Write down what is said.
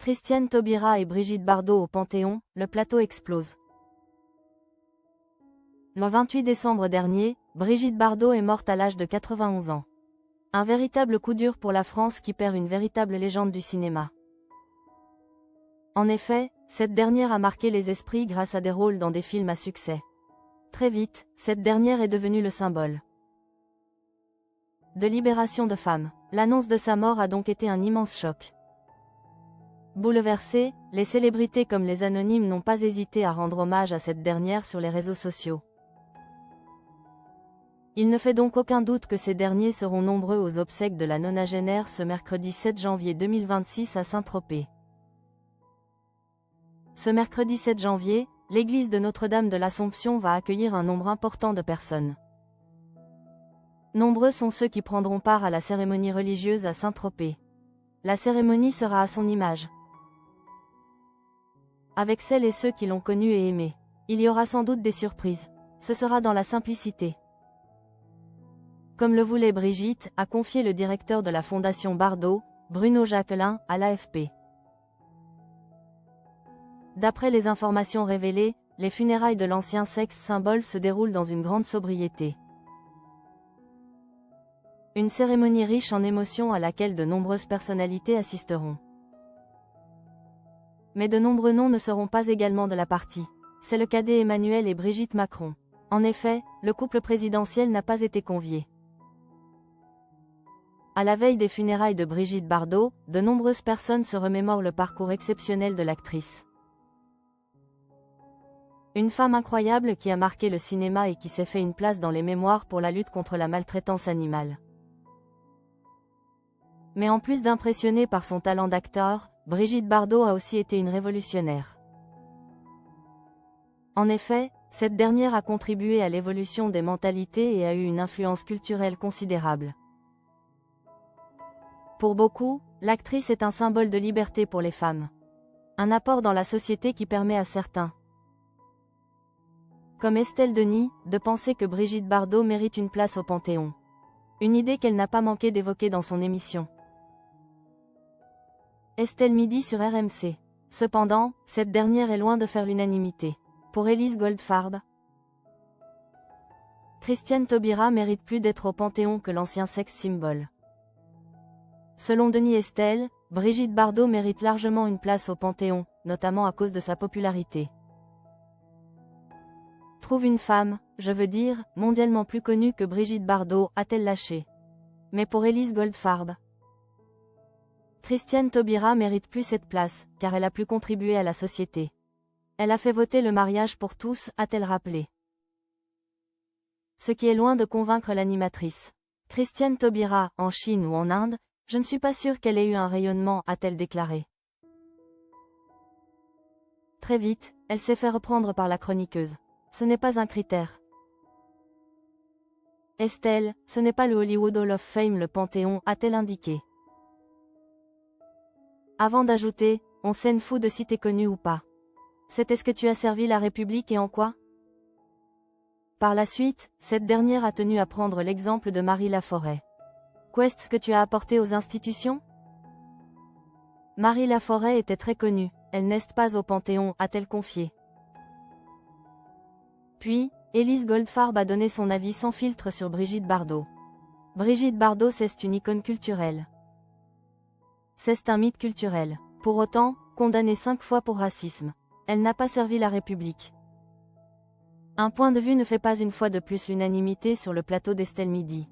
Christiane Taubira et Brigitte Bardot au Panthéon, le plateau explose. Le 28 décembre dernier, Brigitte Bardot est morte à l'âge de 91 ans. Un véritable coup dur pour la France qui perd une véritable légende du cinéma. En effet, cette dernière a marqué les esprits grâce à des rôles dans des films à succès. Très vite, cette dernière est devenue le symbole de libération de femmes. L'annonce de sa mort a donc été un immense choc. Bouleversées, les célébrités comme les anonymes n'ont pas hésité à rendre hommage à cette dernière sur les réseaux sociaux. Il ne fait donc aucun doute que ces derniers seront nombreux aux obsèques de la nonagénaire ce mercredi 7 janvier 2026 à Saint-Tropez. Ce mercredi 7 janvier, l'église de Notre-Dame de l'Assomption va accueillir un nombre important de personnes. Nombreux sont ceux qui prendront part à la cérémonie religieuse à Saint-Tropez. La cérémonie sera à son image, avec celles et ceux qui l'ont connue et aimée. Il y aura sans doute des surprises. Ce sera dans la simplicité. Comme le voulait Brigitte, a confié le directeur de la Fondation Bardot, Bruno Jacquelin, à l'AFP. D'après les informations révélées, les funérailles de l'ancien sexe symbole se déroulent dans une grande sobriété. Une cérémonie riche en émotions à laquelle de nombreuses personnalités assisteront. Mais de nombreux noms ne seront pas également de la partie. C'est le cadet Emmanuel et Brigitte Macron. En effet, le couple présidentiel n'a pas été convié. À la veille des funérailles de Brigitte Bardot, de nombreuses personnes se remémorent le parcours exceptionnel de l'actrice. Une femme incroyable qui a marqué le cinéma et qui s'est fait une place dans les mémoires pour la lutte contre la maltraitance animale. Mais en plus d'impressionner par son talent d'acteur, Brigitte Bardot a aussi été une révolutionnaire. En effet, cette dernière a contribué à l'évolution des mentalités et a eu une influence culturelle considérable. Pour beaucoup, l'actrice est un symbole de liberté pour les femmes. Un apport dans la société qui permet à certains, comme Estelle Denis, de penser que Brigitte Bardot mérite une place au Panthéon. Une idée qu'elle n'a pas manqué d'évoquer dans son émission Estelle Midi sur RMC. Cependant, cette dernière est loin de faire l'unanimité. Pour Élise Goldfarb, Christiane Taubira mérite plus d'être au Panthéon que l'ancien sex symbol. Selon Denis Estelle, Brigitte Bardot mérite largement une place au Panthéon, notamment à cause de sa popularité. Trouve une femme, je veux dire, mondialement plus connue que Brigitte Bardot, a-t-elle lâché. Mais pour Élise Goldfarb, Christiane Taubira mérite plus cette place, car elle a plus contribué à la société. Elle a fait voter le mariage pour tous, a-t-elle rappelé. Ce qui est loin de convaincre l'animatrice. Christiane Taubira, en Chine ou en Inde, je ne suis pas sûre qu'elle ait eu un rayonnement, a-t-elle déclaré. Très vite, elle s'est fait reprendre par la chroniqueuse. Ce n'est pas un critère. Estelle, ce n'est pas le Hollywood Hall of Fame, le Panthéon, a-t-elle indiqué. Avant d'ajouter, on s'en fout de si t'es connu ou pas. C'est est-ce que tu as servi la République et en quoi? Par la suite, cette dernière a tenu à prendre l'exemple de Marie Laforêt. Qu'est-ce que tu as apporté aux institutions? Marie Laforêt était très connue, elle n'est pas au Panthéon, a-t-elle confié. Puis, Élise Goldfarb a donné son avis sans filtre sur Brigitte Bardot. Brigitte Bardot, c'est une icône culturelle. C'est un mythe culturel. Pour autant, condamnée 5 fois pour racisme. Elle n'a pas servi la République. Un point de vue ne fait pas une fois de plus l'unanimité sur le plateau d'Estelle Midi.